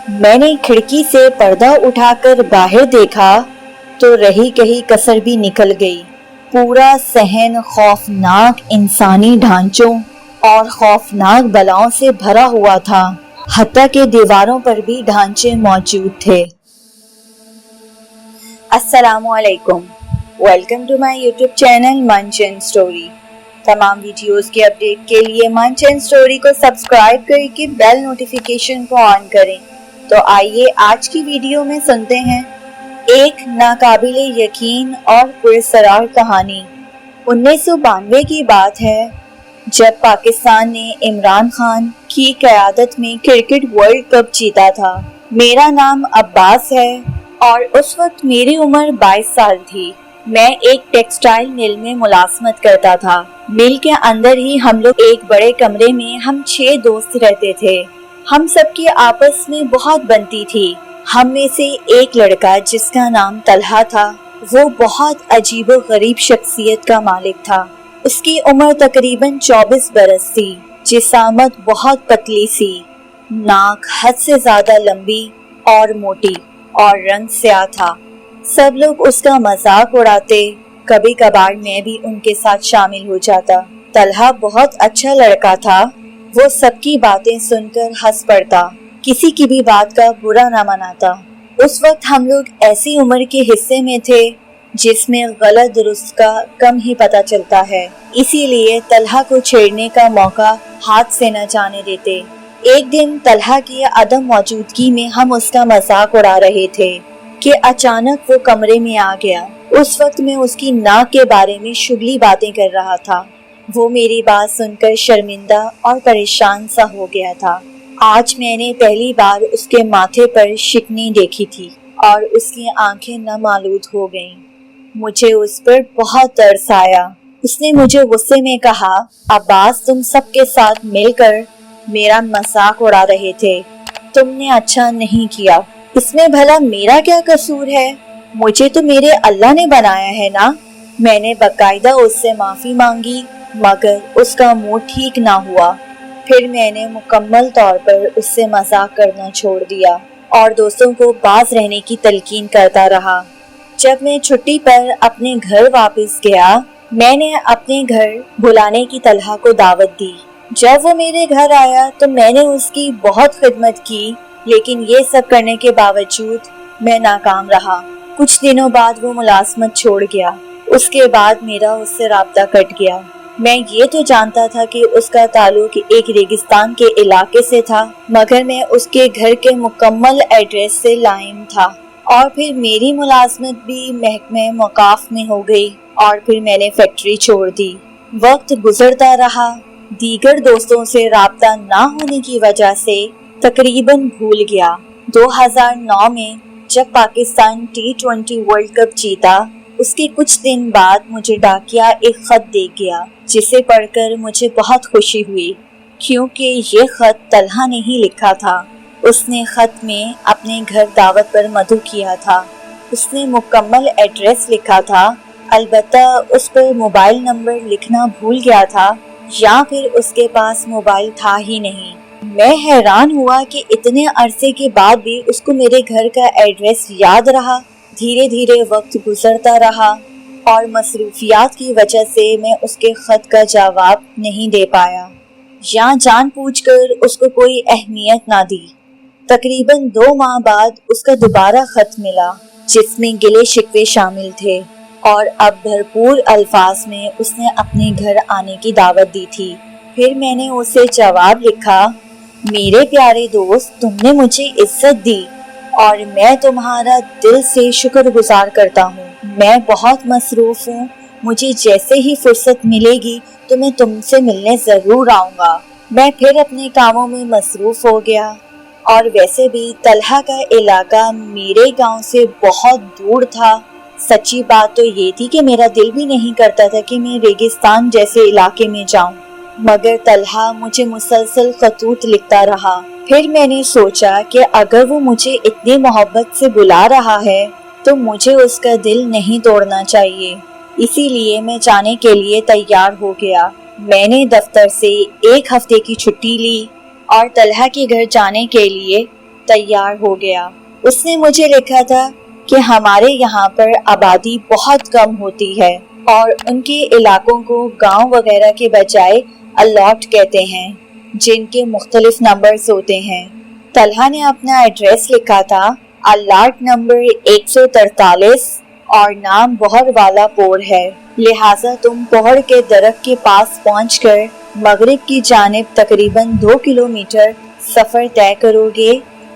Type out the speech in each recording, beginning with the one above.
میں نے کھڑکی سے پردہ اٹھا کر باہر دیکھا تو رہی کہیں کسر بھی نکل گئی۔ پورا صحن خوفناک انسانی ڈھانچوں اور خوفناک بلاؤں سے بھرا ہوا تھا، حتیٰ کہ دیواروں پر بھی ڈھانچے موجود تھے۔ السلام علیکم، welcome to my YouTube channel Munch and Story. تمام ویڈیوز کے اپڈیٹ کے لیے منچ اینڈ اسٹوری کو سبسکرائب کر کے بیل نوٹیفیکیشن کو آن کریں۔ تو آئیے آج کی ویڈیو میں سنتے ہیں ایک ناقابل یقین اور پراسرار کہانی۔ 1992 کی بات ہے جب پاکستان نے عمران خان کی قیادت میں کرکٹ ورلڈ کپ جیتا تھا۔ میرا نام عباس ہے اور اس وقت میری عمر 22 سال تھی۔ میں ایک ٹیکسٹائل مل میں ملازمت کرتا تھا۔ مل کے اندر ہی ہم لوگ ایک بڑے کمرے میں ہم 6 دوست رہتے تھے۔ ہم سب کی آپس میں بہت بنتی تھی۔ ہم میں سے ایک لڑکا جس کا نام طلحہ تھا، وہ بہت عجیب و غریب شخصیت کا مالک تھا۔ اس کی عمر تقریباً 24 برس تھی۔ جسامت بہت پتلی سی، ناک حد سے زیادہ لمبی اور موٹی اور رنگ سیاہ تھا۔ سب لوگ اس کا مذاق اڑاتے، کبھی کبھار میں بھی ان کے ساتھ شامل ہو جاتا۔ طلحہ بہت اچھا لڑکا تھا، وہ سب کی باتیں سن کر ہنس پڑتا، کسی کی بھی بات کا برا نہ مناتا۔ اس وقت ہم لوگ ایسی عمر کے حصے میں تھے جس میں غلط درست کا کم ہی پتہ چلتا ہے، اسی لیے طلحہ کو چھیڑنے کا موقع ہاتھ سے نہ جانے دیتے۔ ایک دن طلحہ کی عدم موجودگی میں ہم اس کا مذاق اڑا رہے تھے کہ اچانک وہ کمرے میں آ گیا۔ اس وقت میں اس کی ناک کے بارے میں شغلی باتیں کر رہا تھا۔ وہ میری بات سن کر شرمندہ اور پریشان سا ہو گیا تھا۔ آج میں نے پہلی بار اس کے ماتھے پر شکنی دیکھی تھی اور اس کی آنکھیں نم آلود ہو گئیں۔ مجھے اس پر بہت ترس آیا۔ اس نے مجھے غصے میں کہا، عباس تم سب کے ساتھ مل کر میرا مذاق اڑا رہے تھے، تم نے اچھا نہیں کیا۔ اس میں بھلا میرا کیا قصور ہے؟ مجھے تو میرے اللہ نے بنایا ہے نا۔ میں نے باقاعدہ اس سے معافی مانگی مگر اس کا موڈ ٹھیک نہ ہوا۔ پھر میں نے مکمل طور پر اس سے مذاق کرنا چھوڑ دیا اور دوستوں کو باز رہنے کی تلقین کرتا رہا۔ جب میں چھٹی پر اپنے گھر واپس گیا، میں نے اپنے گھر بلانے کی طلحہ کو دعوت دی۔ جب وہ میرے گھر آیا تو میں نے اس کی بہت خدمت کی، لیکن یہ سب کرنے کے باوجود میں ناکام رہا۔ کچھ دنوں بعد وہ ملازمت چھوڑ گیا۔ اس کے بعد میرا اس سے رابطہ کٹ گیا۔ میں یہ تو جانتا تھا کہ اس کا تعلق ایک ریگستان کے علاقے سے تھا، مگر میں اس کے گھر کے مکمل ایڈریس سے لاعلم تھا۔ اور پھر میری ملازمت بھی محکمہ موقاف میں ہو گئی اور پھر میں نے فیکٹری چھوڑ دی۔ وقت گزرتا رہا، دیگر دوستوں سے رابطہ نہ ہونے کی وجہ سے تقریباً بھول گیا۔ 2009 میں جب پاکستان T20 ورلڈ کپ جیتا، اس کے کچھ دن بعد مجھے ڈاکیا ایک خط دے گیا جسے پڑھ کر مجھے بہت خوشی ہوئی، کیونکہ یہ خط طلحہ نے ہی لکھا تھا۔ اس نے خط میں اپنے گھر دعوت پر مدعو کیا تھا۔ اس نے مکمل ایڈریس لکھا تھا، البتہ اس پر موبائل نمبر لکھنا بھول گیا تھا یا پھر اس کے پاس موبائل تھا ہی نہیں۔ میں حیران ہوا کہ اتنے عرصے کے بعد بھی اس کو میرے گھر کا ایڈریس یاد رہا۔ دھیرے دھیرے وقت گزرتا رہا اور مصروفیات کی وجہ سے میں اس کے خط کا جواب نہیں دے پایا یا جان بوجھ کر اس کو کوئی اہمیت نہ دی۔ تقریباً 2 ماہ بعد اس کا دوبارہ خط ملا جس میں گلے شکوے شامل تھے اور اب بھرپور الفاظ میں اس نے اپنے گھر آنے کی دعوت دی تھی۔ پھر میں نے اسے جواب لکھا، میرے پیارے دوست، تم نے مجھے عزت دی اور میں تمہارا دل سے شکر گزار کرتا ہوں۔ میں بہت مصروف ہوں، مجھے جیسے ہی فرصت ملے گی تو میں تم سے ملنے ضرور آؤں گا۔ میں پھر اپنے کاموں میں مصروف ہو گیا اور ویسے بھی طلحہ کا علاقہ میرے گاؤں سے بہت دور تھا۔ سچی بات تو یہ تھی کہ میرا دل بھی نہیں کرتا تھا کہ میں ریگستان جیسے علاقے میں جاؤں، مگر طلحہ مجھے مسلسل خطوط لکھتا رہا۔ پھر میں نے سوچا کہ اگر وہ مجھے اتنی محبت سے بلا رہا ہے تو مجھے اس کا دل نہیں توڑنا چاہیے، اسی لیے میں جانے کے لیے تیار ہو گیا۔ میں نے دفتر سے 1 ہفتے کی چھٹی لی اور طلحہ کے گھر جانے کے لیے تیار ہو گیا۔ اس نے مجھے لکھا تھا کہ ہمارے یہاں پر آبادی بہت کم ہوتی ہے اور ان کے علاقوں کو گاؤں وغیرہ کے بجائے الاٹ کہتے ہیں، جن کے مختلف نمبرز ہوتے ہیں۔ طلحہ نے اپنا ایڈریس لکھا تھا، الاٹ نمبر 143 اور نام بہر والا پور ہے، لہٰذا تم بہر کے درخت کے پاس پہنچ کر مغرب کی جانب تقریباً 2 کلومیٹر سفر طے کرو گے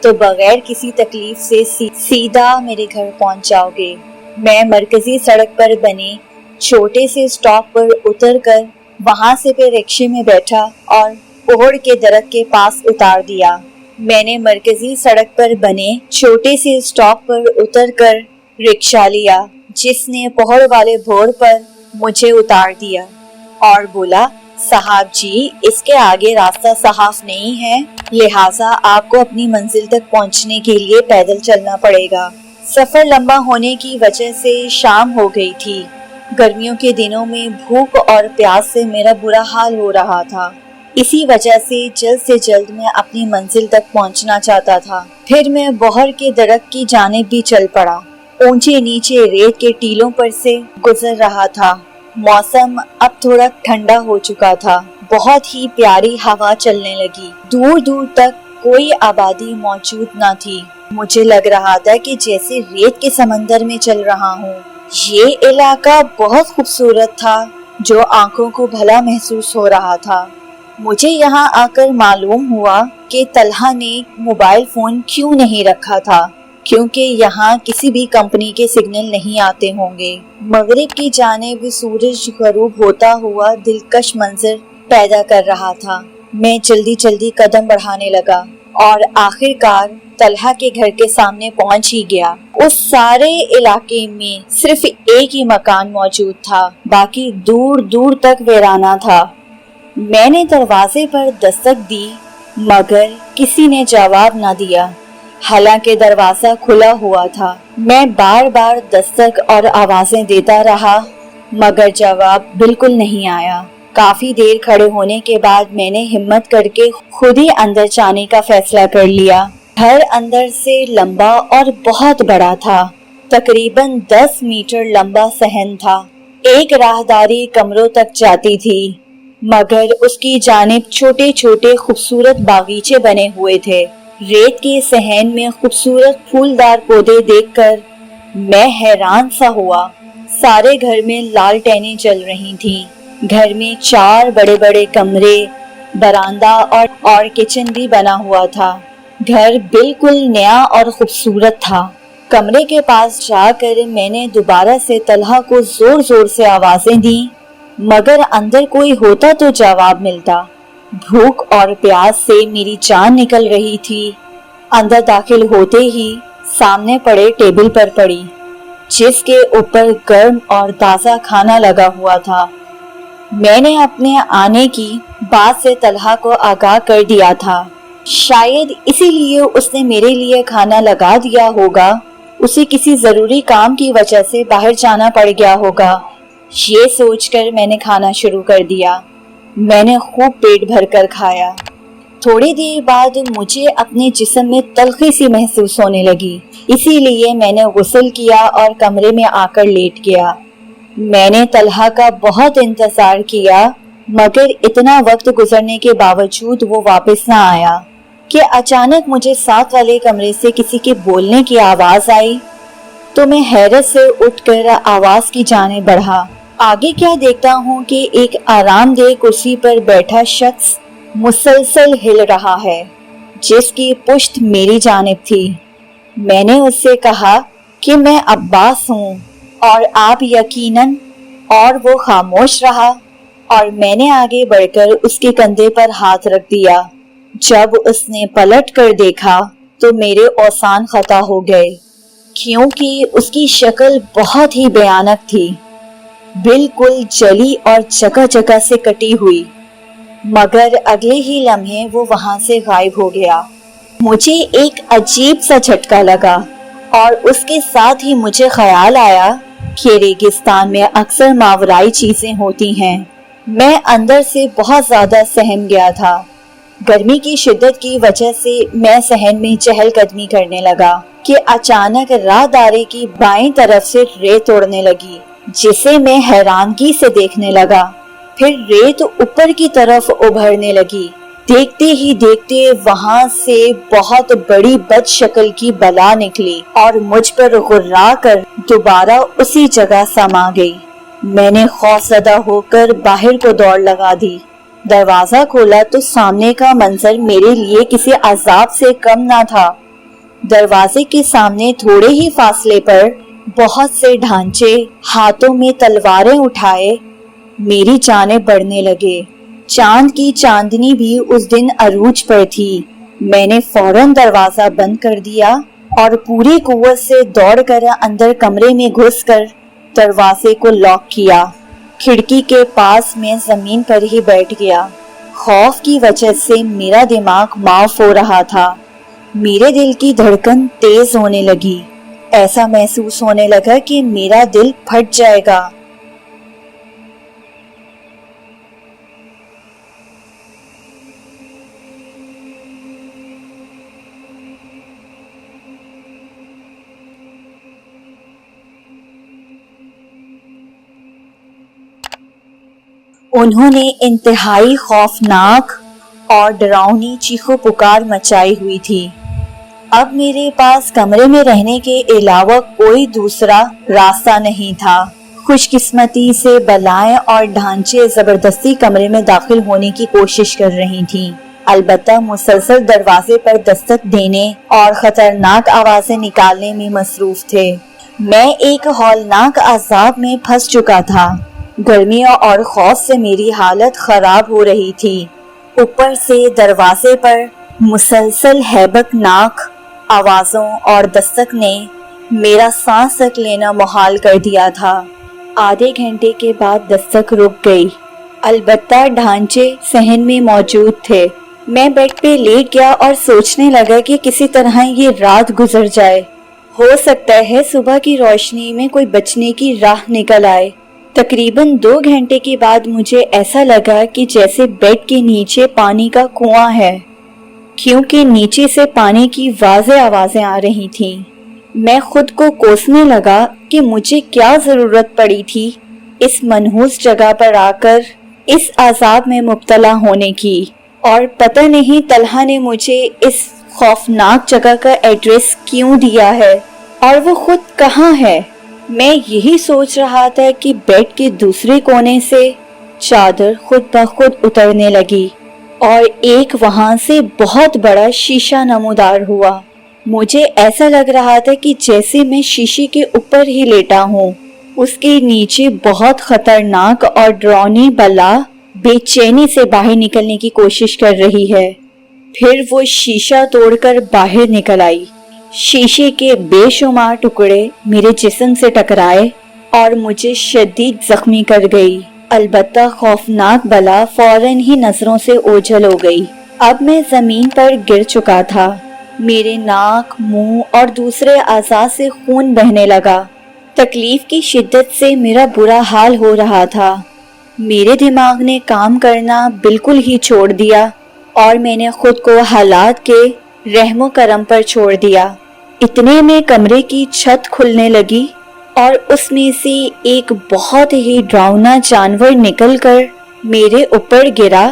تو بغیر کسی تکلیف سے سیدھا میرے گھر پہنچ جاؤ گے۔ میں مرکزی سڑک پر بنے چھوٹے سے اسٹاپ پر اتر کر وہاں سے پھر رکشے میں بیٹھا اور پہڑ کے درخت کے پاس اتار دیا۔ میں نے مرکزی سڑک پر بنے چھوٹے سے اسٹاپ پر اتر کر رکشہ لیا، جس نے پہڑ والے بھوڑ پر مجھے اتار دیا اور بولا، صاحب جی اس کے آگے راستہ صاف نہیں ہے، لہٰذا آپ کو اپنی منزل تک پہنچنے کے لیے پیدل چلنا پڑے گا۔ سفر لمبا ہونے کی وجہ سے شام ہو گئی تھی۔ گرمیوں کے دنوں میں بھوک اور پیاس سے میرا برا حال ہو رہا تھا، اسی وجہ سے جلد میں اپنی منزل تک پہنچنا چاہتا تھا۔ پھر میں بہر کے درخت کی جانب بھی چل پڑا۔ اونچے نیچے ریت کے ٹیلوں پر سے گزر رہا تھا۔ موسم اب تھوڑا ٹھنڈا ہو چکا تھا، بہت ہی پیاری ہوا چلنے لگی، دور دور تک کوئی آبادی موجود نہ تھی۔ مجھے لگ رہا تھا کہ جیسے ریت کے سمندر میں چل رہا ہوں۔ یہ علاقہ بہت خوبصورت تھا، جو آنکھوں کو بھلا محسوس ہو رہا تھا۔ مجھے یہاں آ کر معلوم ہوا کہ طلحہ نے موبائل فون کیوں نہیں رکھا تھا، کیونکہ یہاں کسی بھی کمپنی کے سگنل نہیں آتے ہوں گے۔ مغرب کی جانب سورج غروب ہوتا ہوا دلکش منظر پیدا کر رہا تھا۔ میں جلدی قدم بڑھانے لگا اور آخر کار طلحہ کے گھر کے سامنے پہنچ ہی گیا۔ اس سارے علاقے میں صرف ایک ہی مکان موجود تھا، باقی دور دور تک ویرانہ تھا۔ میں نے دروازے پر دستک دی مگر کسی نے جواب نہ دیا، حالانکہ دروازہ کھلا ہوا تھا۔ میں بار بار دستک اور آوازیں دیتا رہا مگر جواب بالکل نہیں آیا۔ کافی دیر کھڑے ہونے کے بعد میں نے ہمت کر کے خود ہی اندر جانے کا فیصلہ کر لیا۔ گھر اندر سے لمبا اور بہت بڑا تھا، تقریباً 10 میٹر لمبا صحن تھا۔ ایک راہداری کمروں تک جاتی تھی مگر اس کی جانب چھوٹے چھوٹے خوبصورت باغیچے بنے ہوئے تھے۔ ریت کے صحن میں خوبصورت پھولدار پودے دیکھ کر میں حیران سا ہوا۔ سارے گھر میں لالٹینیں جل رہی تھیں۔ گھر میں 4 بڑے بڑے کمرے، برآمدہ اور کچن بھی بنا ہوا تھا۔ گھر بالکل نیا اور خوبصورت تھا۔ کمرے کے پاس جا کر میں نے دوبارہ سے طلحہ کو زور زور سے آوازیں دیں مگر اندر کوئی ہوتا تو جواب ملتا۔ بھوک اور پیاس سے میری جان نکل رہی تھی۔ اندر داخل ہوتے ہی سامنے پڑے ٹیبل پر پڑی، جس کے اوپر گرم اور تازہ کھانا لگا ہوا تھا۔ میں نے اپنے آنے کی بات سے طلحہ کو آگاہ کر دیا تھا، شاید اسی لیے اس نے میرے لیے کھانا لگا دیا ہوگا، اسے کسی ضروری کام کی وجہ سے باہر جانا پڑ گیا ہوگا۔ یہ سوچ کر میں نے کھانا شروع کر دیا۔ میں نے خوب پیٹ بھر کر کھایا۔ تھوڑی دیر بعد مجھے اپنے جسم میں تلخی سی محسوس ہونے لگی، اسی لیے میں نے غسل کیا اور کمرے میں آ کر لیٹ گیا۔ میں نے طلحہ کا بہت انتظار کیا مگر اتنا وقت گزرنے کے باوجود وہ واپس نہ آیا کہ اچانک مجھے ساتھ والے کمرے سے کسی کے بولنے کی آواز آئی تو میں حیرت سے اٹھ کر آواز کی جانب بڑھا۔ آگے کیا دیکھتا ہوں کہ ایک آرام دہ کرسی پر بیٹھا شخص مسلسل ہل رہا ہے، جس کی پشت میری جانب تھی۔ میں نے اس سے کہا کہ میں عباس ہوں اور آپ یقیناً، اور وہ خاموش رہا اور میں نے آگے بڑھ کر اس کے کندھے پر ہاتھ رکھ دیا۔ جب اس نے پلٹ کر دیکھا تو میرے اوسان خطا ہو گئے، کیونکہ اس کی شکل بہت ہی بھیانک تھی، بالکل جلی اور جگہ جگہ سے کٹی ہوئی، مگر اگلے ہی لمحے وہ وہاں سے غائب ہو گیا۔ مجھے ایک عجیب سا جھٹکا لگا اور اس کے ساتھ ہی مجھے خیال آیا کہ ریگستان میں اکثر ماورائی چیزیں ہوتی ہیں۔ میں اندر سے بہت زیادہ سہم گیا تھا۔ گرمی کی شدت کی وجہ سے میں صحن میں چہل قدمی کرنے لگا کہ اچانک راہدارے کی بائیں طرف سے ریت اڑنے لگی، جسے میں حیرانگی سے دیکھنے لگا۔ پھر ریت اوپر کی طرف ابھرنے لگی۔ دیکھتے ہی دیکھتے وہاں سے بہت بڑی بد شکل کی بلا نکلی اور مجھ پر غرا کر دوبارہ اسی جگہ سما گئی۔ میں نے خوف زدہ ہو کر باہر کو دوڑ لگا دی۔ دروازہ کھولا تو سامنے کا منظر میرے لیے کسی عذاب سے کم نہ تھا۔ دروازے کے سامنے تھوڑے ہی فاصلے پر بہت سے ڈھانچے ہاتھوں میں تلواریں اٹھائے میری جانب بڑھنے لگے۔ چاند کی چاندنی بھی اس دن عروج پر تھی۔ میں نے فوراً دروازہ بند کر دیا اور پوری قوت سے دوڑ کر اندر کمرے میں گھس کر دروازے کو لاک کیا۔ کھڑکی کے پاس میں زمین پر ہی بیٹھ گیا۔ خوف کی وجہ سے میرا دماغ معاف ہو رہا تھا۔ میرے دل کی دھڑکن تیز ہونے لگی۔ ایسا محسوس ہونے لگا کہ میرا دل پھٹ جائے گا۔ انہوں نے انتہائی خوفناک اور ڈراؤنی چیخو پکار مچائی ہوئی تھی۔ اب میرے پاس کمرے میں رہنے کے علاوہ کوئی دوسرا راستہ نہیں تھا۔ خوش قسمتی سے بلائیں اور ڈھانچے زبردستی کمرے میں داخل ہونے کی کوشش کر رہی تھیں، البتہ مسلسل دروازے پر دستک دینے اور خطرناک آوازیں نکالنے میں مصروف تھے۔ میں ایک ہولناک عذاب میں پھنس چکا تھا۔ گرمی اور خوف سے میری حالت خراب ہو رہی تھی۔ اوپر سے دروازے پر مسلسل ہیبت ناک آوازوں اور دستک نے میرا سانس تک لینا محال کر دیا تھا۔ آدھے گھنٹے کے بعد دستک رک گئی، البتہ ڈھانچے صحن میں موجود تھے۔ میں بیڈ پہ لیٹ گیا اور سوچنے لگا کہ کسی طرح یہ رات گزر جائے۔ ہو سکتا ہے صبح کی روشنی میں کوئی بچنے کی راہ نکل آئے۔ تقریباً 2 گھنٹے کے بعد مجھے ایسا لگا کہ جیسے بیڈ کے نیچے پانی کا کنواں ہے، کیونکہ نیچے سے پانی کی واضح آوازیں آ رہی تھیں۔ میں خود کو کوسنے لگا کہ مجھے کیا ضرورت پڑی تھی اس منحوس جگہ پر آ کر اس عذاب میں مبتلا ہونے کی، اور پتہ نہیں طلحہ نے مجھے اس خوفناک جگہ کا ایڈریس کیوں دیا ہے، اور وہ خود کہاں ہے۔ میں یہی سوچ رہا تھا کہ بیڈ کے دوسرے کونے سے چادر خود بخود اترنے لگی اور ایک وہاں سے بہت بڑا شیشہ نمودار ہوا۔ مجھے ایسا لگ رہا تھا کہ جیسے میں شیشے کے اوپر ہی لیٹا ہوں۔ اس کے نیچے بہت خطرناک اور ڈراؤنی بلا بے چینی سے باہر نکلنے کی کوشش کر رہی ہے۔ پھر وہ شیشہ توڑ کر باہر نکل آئی۔ شیشے کے بے شمار ٹکڑے میرے جسم سے ٹکرائے اور مجھے شدید زخمی کر گئی، البتہ خوفناک بلا فوراً ہی نظروں سے اوجھل ہو گئی۔ اب میں زمین پر گر چکا تھا۔ میرے ناک، منہ اور دوسرے اعضاء سے خون بہنے لگا۔ تکلیف کی شدت سے میرا برا حال ہو رہا تھا۔ میرے دماغ نے کام کرنا بالکل ہی چھوڑ دیا اور میں نے خود کو حالات کے رحم و کرم پر چھوڑ دیا۔ اتنے میں کمرے کی چھت کھلنے لگی اور اس میں سے ایک بہت ہی ڈراؤنا جانور نکل کر میرے اوپر گرا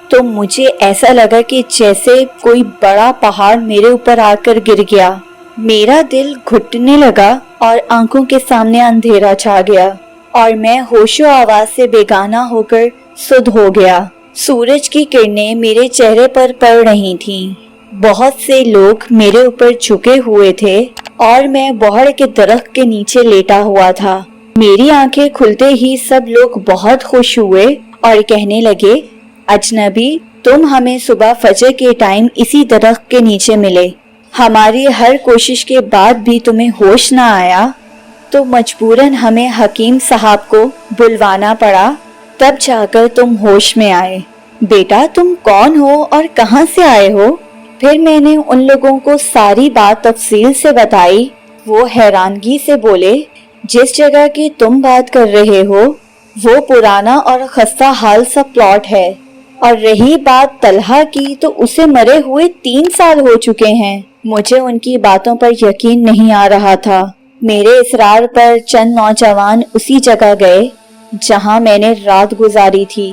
تو مجھے ایسا لگا کہ جیسے کوئی بڑا پہاڑ میرے اوپر آ کر گر گیا۔ میرا دل گھٹنے لگا اور آنکھوں کے سامنے اندھیرا چھا گیا اور میں ہوش و آواز سے بیگانہ ہو کر سدھ ہو گیا۔ سورج کی کرنیں میرے چہرے پر پڑ رہی تھیں۔ بہت سے لوگ میرے اوپر جھکے ہوئے تھے اور میں بوہڑ کے درخت کے نیچے لیٹا ہوا تھا۔ میری آنکھیں کھلتے ہی سب لوگ بہت خوش ہوئے اور کہنے لگے، اجنبی، تم ہمیں صبح فجر کے ٹائم اسی درخت کے نیچے ملے۔ ہماری ہر کوشش کے بعد بھی تمہیں ہوش نہ آیا تو مجبوراً ہمیں حکیم صاحب کو بلوانا پڑا، تب جا کر تم ہوش میں آئے۔ بیٹا، تم کون ہو اور کہاں سے آئے ہو؟ پھر میں نے ان لوگوں کو ساری بات تفصیل سے بتائی۔ وہ حیرانگی سے بولے، جس جگہ کی تم بات کر رہے ہو وہ پرانا اور خستہ حال سا پلاٹ ہے اور رہی بات طلحہ کی تو اسے مرے ہوئے 3 سال ہو چکے ہیں۔ مجھے ان کی باتوں پر یقین نہیں آ رہا تھا۔ میرے اصرار پر چند نوجوان اسی جگہ گئے جہاں میں نے رات گزاری تھی۔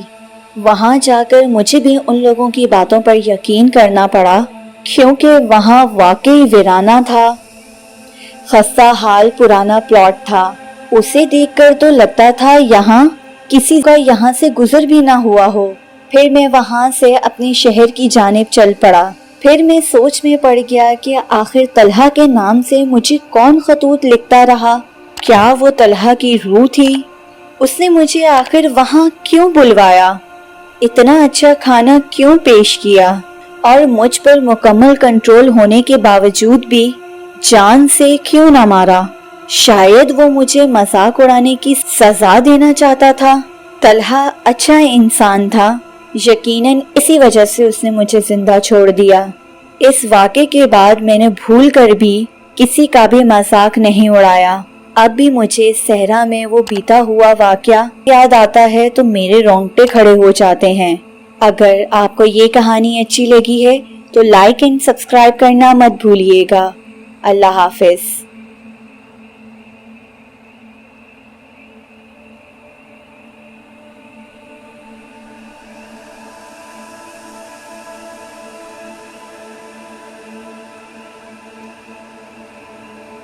وہاں جا کر مجھے بھی ان لوگوں کی باتوں پر یقین کرنا پڑا، کیونکہ وہاں واقعی ویرانہ تھا، خستہ حال پرانا پلاٹ تھا۔ اسے دیکھ کر تو لگتا تھا یہاں کسی کا یہاں سے گزر بھی نہ ہوا ہو۔ پھر میں وہاں سے اپنے شہر کی جانب چل پڑا۔ پھر میں سوچ میں پڑ گیا کہ آخر طلحہ کے نام سے مجھے کون خطوط لکھتا رہا؟ کیا وہ طلحہ کی روح تھی؟ اس نے مجھے آخر وہاں کیوں بلوایا؟ اتنا اچھا کھانا کیوں پیش کیا؟ اور مجھ پر مکمل کنٹرول ہونے کے باوجود بھی جان سے کیوں نہ مارا؟ شاید وہ مجھے مذاق اڑانے کی سزا دینا چاہتا تھا۔ طلحہ اچھا انسان تھا، یقیناً اسی وجہ سے اس نے مجھے زندہ چھوڑ دیا۔ اس واقعے کے بعد میں نے بھول کر بھی کسی کا بھی مذاق نہیں اڑایا۔ اب بھی مجھے صحرا میں وہ بیتا ہوا واقعہ یاد آتا ہے تو میرے رونگٹے کھڑے ہو جاتے ہیں۔ اگر آپ کو یہ کہانی اچھی لگی ہے تو لائک اینڈ سبسکرائب کرنا مت بھولیے گا۔ اللہ حافظ۔